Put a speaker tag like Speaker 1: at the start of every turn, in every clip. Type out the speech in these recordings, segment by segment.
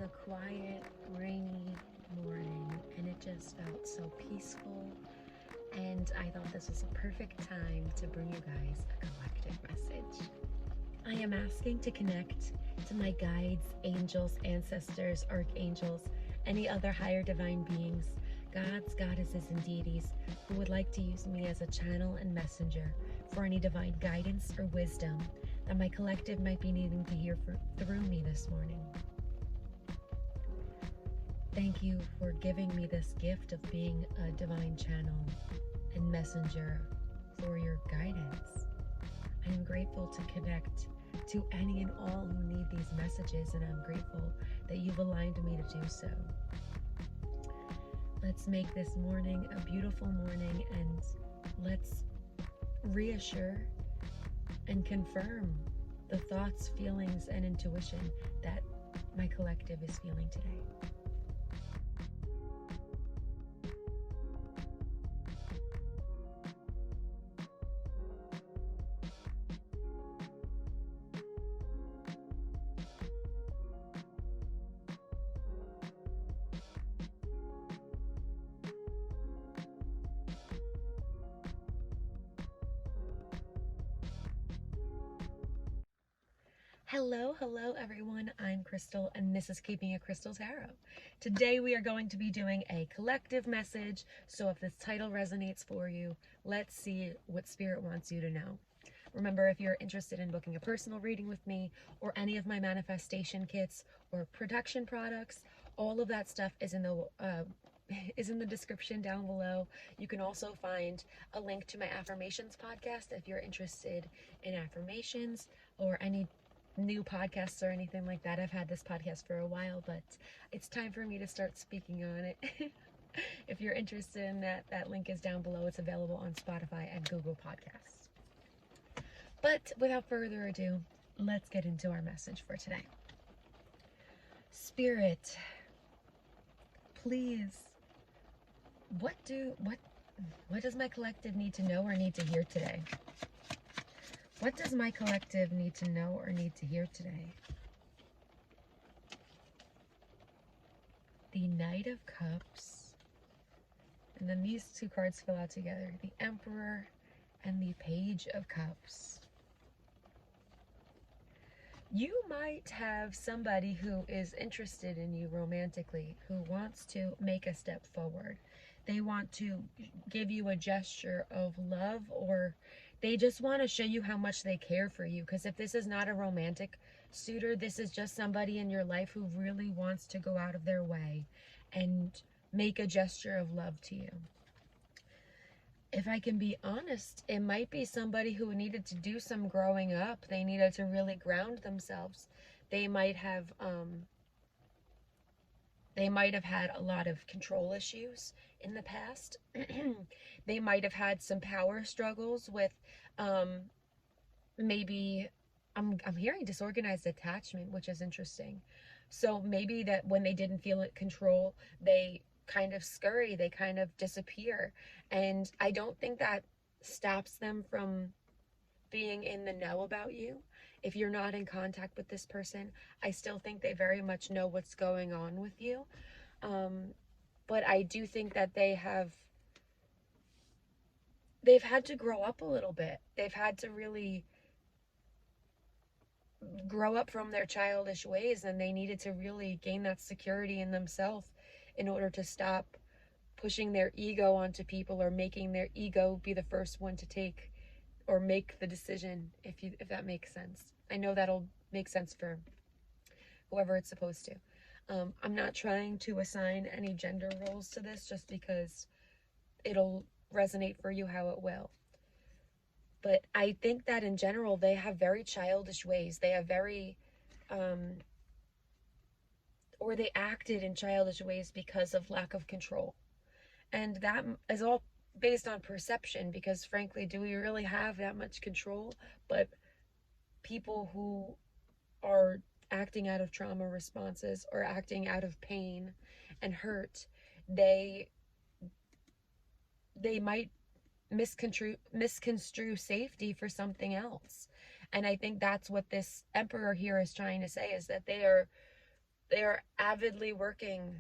Speaker 1: a quiet, rainy morning, and it just felt so peaceful. And I thought this was a perfect time to bring you guys a collective message. I am asking to connect to my guides, angels, ancestors, archangels, any other higher divine beings, gods, goddesses, and deities who would like to use me as a channel and messenger for any divine guidance or wisdom that my collective might be needing to hear through me this morning. Thank you for giving me this gift of being a divine channel and messenger for your guidance. I am grateful to connect to any and all who need these messages, and I'm grateful that you've aligned me to do so. Let's make this morning a beautiful morning, and let's reassure and confirm the thoughts, feelings, and intuition that my collective is feeling today. Hello everyone, I'm Krystal and this is Keeping It Krystal Tarot. Today we are going to be doing a collective message, so if this title resonates for you, let's see what Spirit wants you to know. Remember, if you're interested in booking a personal reading with me or any of my manifestation kits or production products, all of that stuff is in the description down below. You can also find a link to my affirmations podcast if you're interested in affirmations or any new podcasts or anything like that. I've had this podcast for a while, but it's time for me to start speaking on it. If you're interested in that, that link is down below. It's available on Spotify and Google Podcasts. But without further ado, let's get into our message for today. Spirit, please, what does my collective need to know or need to hear today? What does my collective need to know or need to hear today? The Knight of Cups. And then these two cards fill out together. The Emperor and the Page of Cups. You might have somebody who is interested in you romantically, who wants to make a step forward. They want to give you a gesture of love, or they just want to show you how much they care for you. Because if this is not a romantic suitor, this is just somebody in your life who really wants to go out of their way and make a gesture of love to you. If I can be honest, it might be somebody who needed to do some growing up. They needed to really ground themselves. They might have had a lot of control issues in the past. They might have had some power struggles with maybe I'm hearing disorganized attachment, which is interesting. So maybe that when they didn't feel it control, they kind of scurry, they kind of disappear. And I don't think that stops them from being in the know about you. If you're not in contact with this person, I still think they very much know what's going on with you. But I do think that they've had to grow up a little bit. They've had to really grow up from their childish ways, and they needed to really gain that security in themselves in order to stop pushing their ego onto people or making their ego be the first one to take or make the decision, if that makes sense. I know that'll make sense for whoever it's supposed to. I'm not trying to assign any gender roles to this, just because it'll resonate for you how it will. But I think that in general, they have very childish ways. They have very, or they acted in childish ways because of lack of control. And that is all based on perception, because frankly, do we really have that much control? But people who are acting out of trauma responses or acting out of pain and hurt, they might misconstrue safety for something else. And I think that's what this Emperor here is trying to say, is that they are avidly working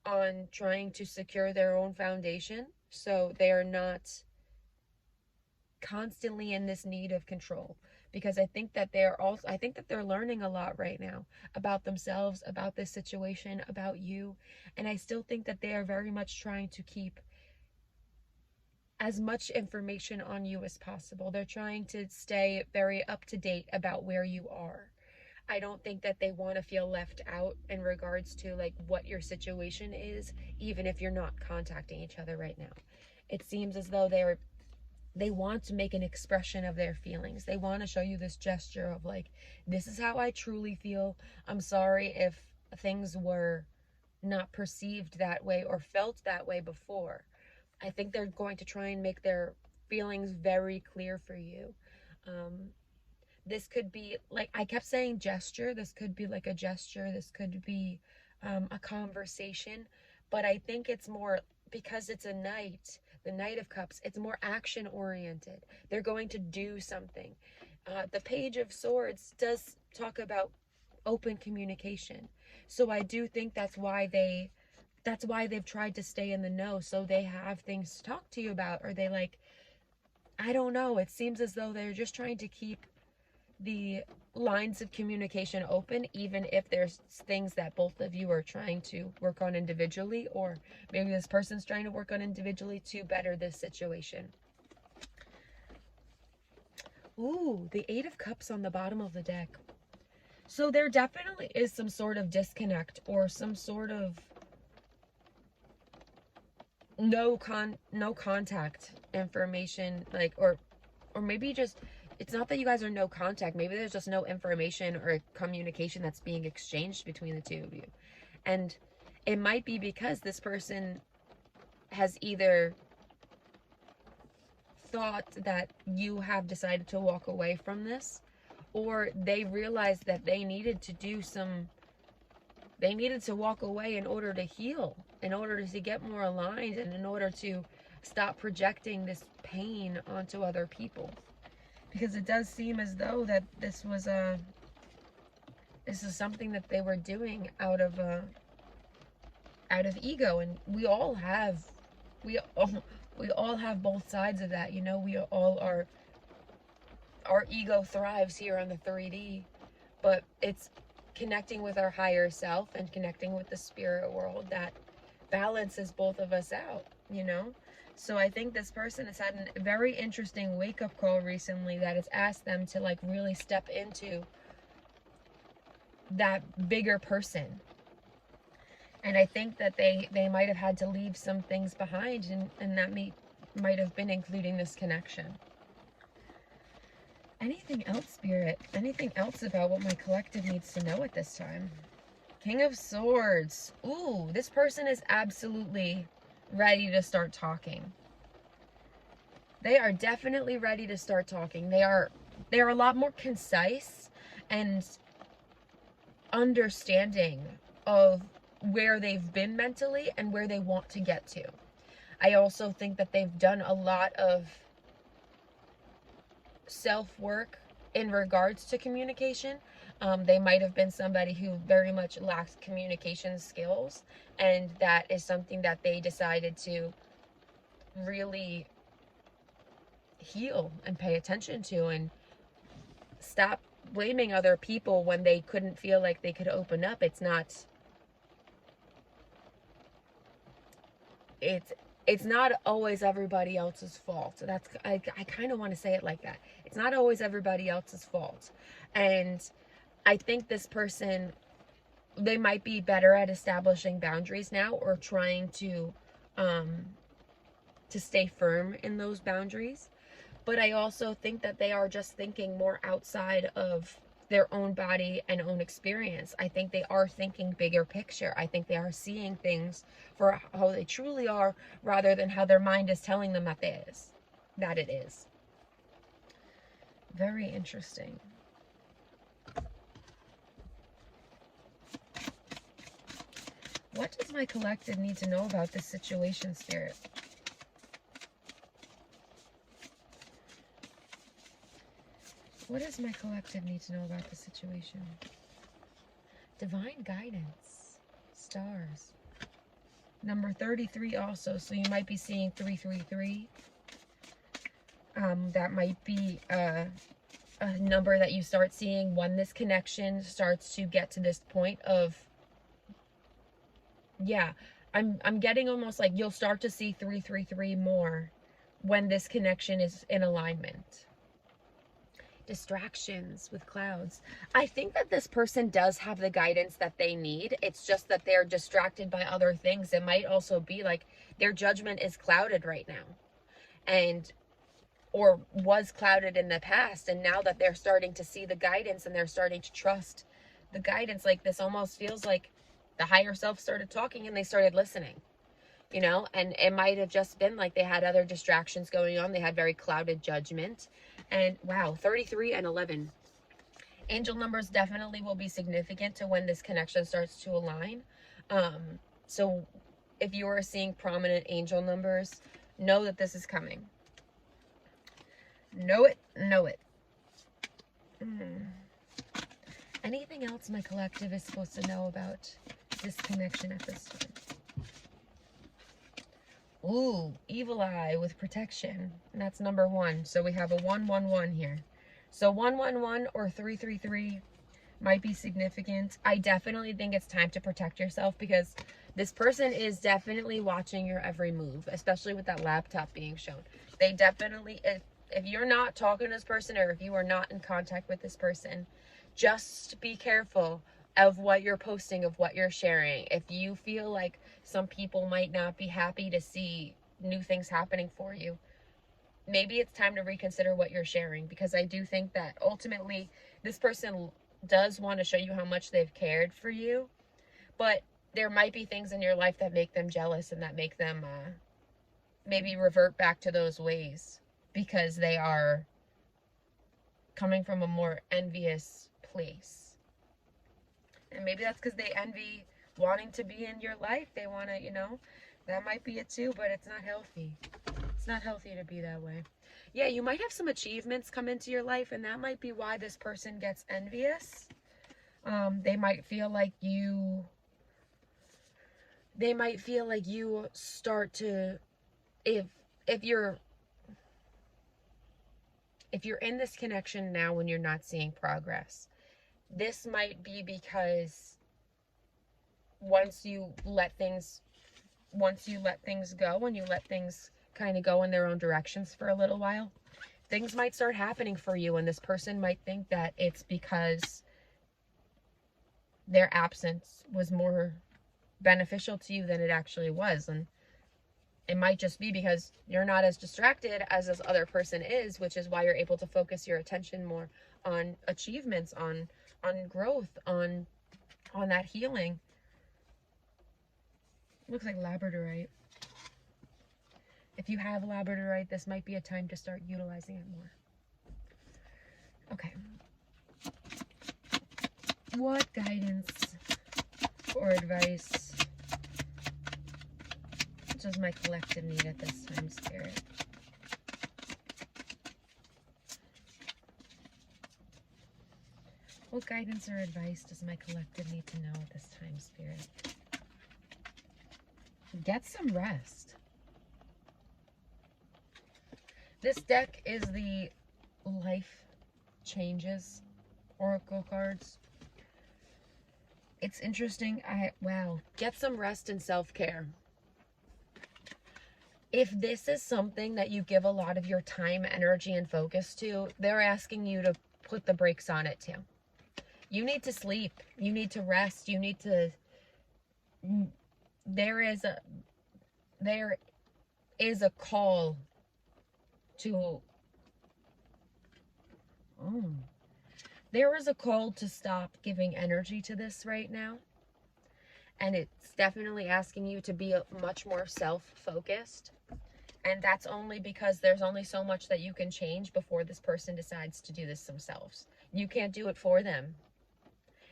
Speaker 1: on trying to secure their own foundation, so they are not constantly in this need of control. Because I think that they're learning a lot right now about themselves, about this situation, about you. And I still think that they are very much trying to keep as much information on you as possible. They're trying to stay very up to date about where you are. I don't think that they want to feel left out in regards to like what your situation is, even if you're not contacting each other right now. It seems as though they want to make an expression of their feelings. They want to show you this gesture of like, this is how I truly feel. I'm sorry if things were not perceived that way or felt that way before. I think they're going to try and make their feelings very clear for you. This could be, like I kept saying gesture, this could be like a gesture, this could be a conversation, but I think it's more, because it's a knight, the Knight of Cups, it's more action oriented. They're going to do something. The Page of Swords does talk about open communication. So I do think that's why they've tried to stay in the know, so they have things to talk to you about, or they like, I don't know, it seems as though they're just trying to keep the lines of communication open, even if there's things that both of you are trying to work on individually, or maybe this person's trying to work on individually to better this situation. Ooh, the Eight of Cups on the bottom of the deck. So there definitely is some sort of disconnect, or some sort of no contact information, like, or maybe just, it's not that you guys are no contact, maybe there's just no information or communication that's being exchanged between the two of you. And it might be because this person has either thought that you have decided to walk away from this, or they realized that they needed to walk away in order to heal, in order to get more aligned, and in order to stop projecting this pain onto other people. Because it does seem as though that this is something that they were doing out of ego, and we all have both sides of that, you know. We all are, our ego thrives here on the 3D, but it's connecting with our higher self and connecting with the spirit world that balances both of us out, you know. So I think this person has had a very interesting wake-up call recently that has asked them to like really step into that bigger person. And I think that they might have had to leave some things behind, and that might have been including this connection. Anything else, Spirit? Anything else about what my collective needs to know at this time? King of Swords. Ooh, this person is absolutely ready to start talking. They are definitely ready to start talking. They are a lot more concise and understanding of where they've been mentally and where they want to get to. I also think that they've done a lot of self-work in regards to communication. They might have been somebody who very much lacks communication skills, and that is something that they decided to really heal and pay attention to, and stop blaming other people when they couldn't feel like they could open up. It's not always everybody else's fault. I kind of want to say it like that. It's not always everybody else's fault. And I think this person, they might be better at establishing boundaries now, or trying to stay firm in those boundaries. But I also think that they are just thinking more outside of their own body and own experience. I think they are thinking bigger picture. I think they are seeing things for how they truly are, rather than how their mind is telling them that it is. Very interesting. What does my collective need to know about this situation, Spirit? What does my collective need to know about the situation? Divine guidance. Stars. Number 33 also. So you might be seeing 333. That might be a number that you start seeing when this connection starts to get to this point of, yeah, I'm getting almost like you'll start to see 333 more when this connection is in alignment. Distractions with clouds. I think that this person does have the guidance that they need. It's just that they're distracted by other things. It might also be like their judgment is clouded right now, and or was clouded in the past, and now that they're starting to see the guidance and they're starting to trust the guidance, like this almost feels like the higher self started talking and they started listening, you know. And it might have just been like they had other distractions going on. They had very clouded judgment. And wow, 33 and 11. Angel numbers definitely will be significant to when this connection starts to align. So if you are seeing prominent angel numbers, know that this is coming. Know it, know it. Anything else my collective is supposed to know about this connection at this time? Ooh, evil eye with protection. And that's number 1. So we have a 111 here. So 111 or 333 might be significant. I definitely think it's time to protect yourself, because this person is definitely watching your every move, especially with that laptop being shown. They definitely, if you're not talking to this person, or if you are not in contact with this person, just be careful of what you're posting, of what you're sharing. If you feel like some people might not be happy to see new things happening for you, maybe it's time to reconsider what you're sharing, because I do think that ultimately this person does want to show you how much they've cared for you, but there might be things in your life that make them jealous and that make them maybe revert back to those ways, because they are coming from a more envious place. And maybe that's because they envy wanting to be in your life. They want to, you know, that might be it too, but it's not healthy. It's not healthy to be that way. Yeah, you might have some achievements come into your life, and that might be why this person gets envious. They might feel like you start to, if you're in this connection now when you're not seeing progress, this might be because once you let things go and you let things kind of go in their own directions for a little while, things might start happening for you, and this person might think that it's because their absence was more beneficial to you than it actually was. And it might just be because you're not as distracted as this other person is, which is why you're able to focus your attention more on achievements, on growth, on that healing. Looks like labradorite. If you have labradorite, this might be a time to start utilizing it more. Okay. What guidance or advice does my collective need at this time, Spirit? What guidance or advice does my collective need to know at this time, Spirit? Get some rest. This deck is the Life Changes Oracle cards. It's interesting. Wow. Get some rest and self-care. If this is something that you give a lot of your time, energy, and focus to, they're asking you to put the brakes on it too. You need to sleep. You need to rest. You need to... There is a call to... There is a call to stop giving energy to this right now. And it's definitely asking you to be much more self-focused. And that's only because there's only so much that you can change before this person decides to do this themselves. You can't do it for them.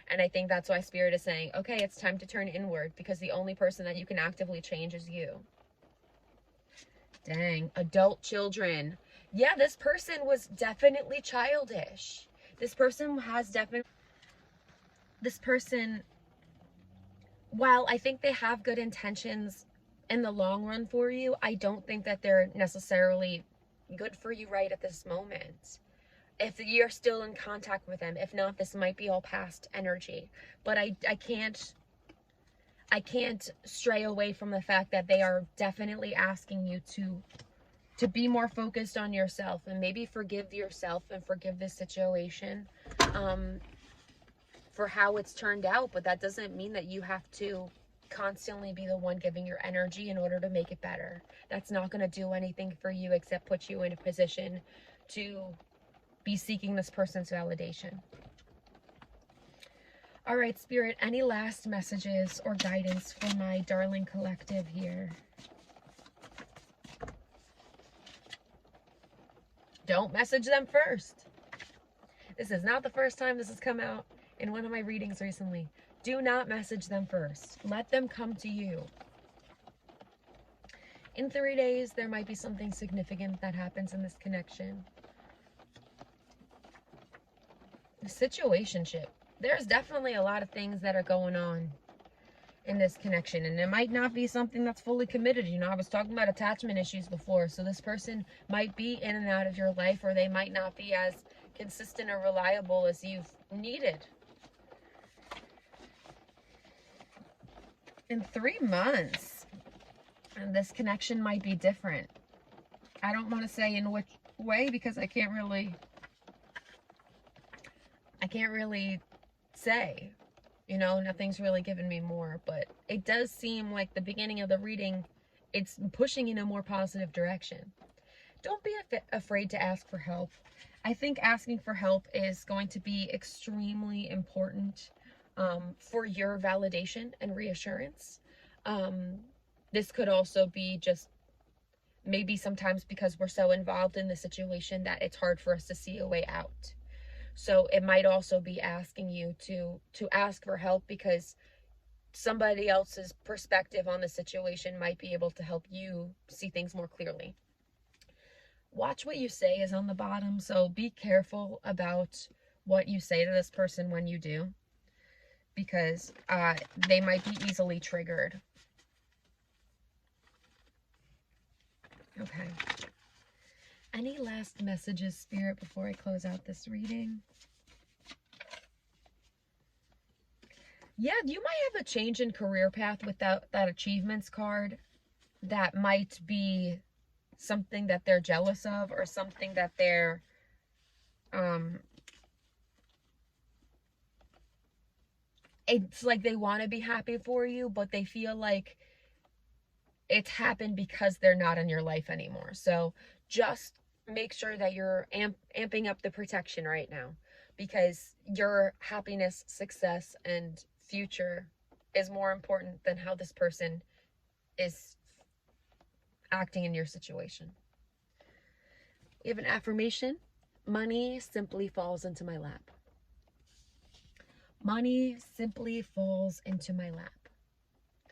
Speaker 1: And I think that's why Spirit is saying, okay, it's time to turn inward, because the only person that you can actively change is you. Dang, adult children. Yeah, this person was definitely childish. This person while I think they have good intentions in the long run for you, I don't think that they're necessarily good for you right at this moment. If you're still in contact with them, if not, this might be all past energy. But I can't stray away from the fact that they are definitely asking you to be more focused on yourself and maybe forgive yourself and forgive this situation for how it's turned out. But that doesn't mean that you have to constantly be the one giving your energy in order to make it better. That's not going to do anything for you except put you in a position to be seeking this person's validation. All right, Spirit, any last messages or guidance for my darling collective here? Don't message them first. This is not the first time this has come out in one of my readings recently. Do not message them first. Let them come to you. In 3 days, there might be something significant that happens in this connection. The situationship. There's definitely a lot of things that are going on in this connection, and it might not be something that's fully committed. You know, I was talking about attachment issues before, so this person might be in and out of your life, or they might not be as consistent or reliable as you've needed. In 3 months, and this connection might be different. I don't want to say in which way because I can't really say, you know, nothing's really given me more, but it does seem like the beginning of the reading, it's pushing in a more positive direction. Don't be afraid to ask for help. I think asking for help is going to be extremely important for your validation and reassurance. This could also be just maybe sometimes because we're so involved in the situation that it's hard for us to see a way out. So it might also be asking you to ask for help because somebody else's perspective on the situation might be able to help you see things more clearly. Watch what you say is on the bottom, so be careful about what you say to this person when you do, because they might be easily triggered. Okay. Any last messages, Spirit, before I close out this reading? Yeah, you might have a change in career path with that achievements card. That might be something that they're jealous of, or something that they're it's like they want to be happy for you, but they feel like it's happened because they're not in your life anymore. So just make sure that you're amping up the protection right now, because your happiness, success, and future is more important than how this person is acting in your situation. We have an affirmation. Money simply falls into my lap. Money simply falls into my lap.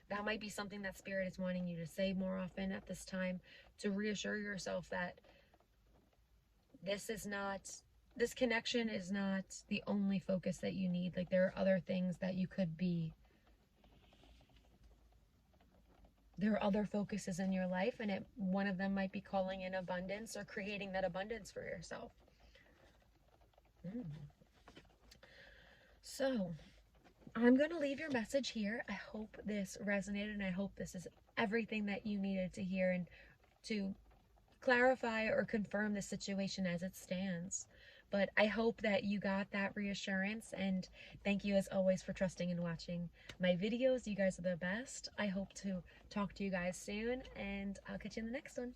Speaker 1: That might be something that Spirit is wanting you to say more often at this time, to reassure yourself that this connection is not the only focus that you need. Like, there are other things that you could be. There are other focuses in your life, and one of them might be calling in abundance or creating that abundance for yourself. So, I'm going to leave your message here. I hope this resonated, and I hope this is everything that you needed to hear and to clarify or confirm the situation as it stands. But I hope that you got that reassurance, and thank you as always for trusting and watching my videos. You guys are the best. I hope to talk to you guys soon, and I'll catch you in the next one.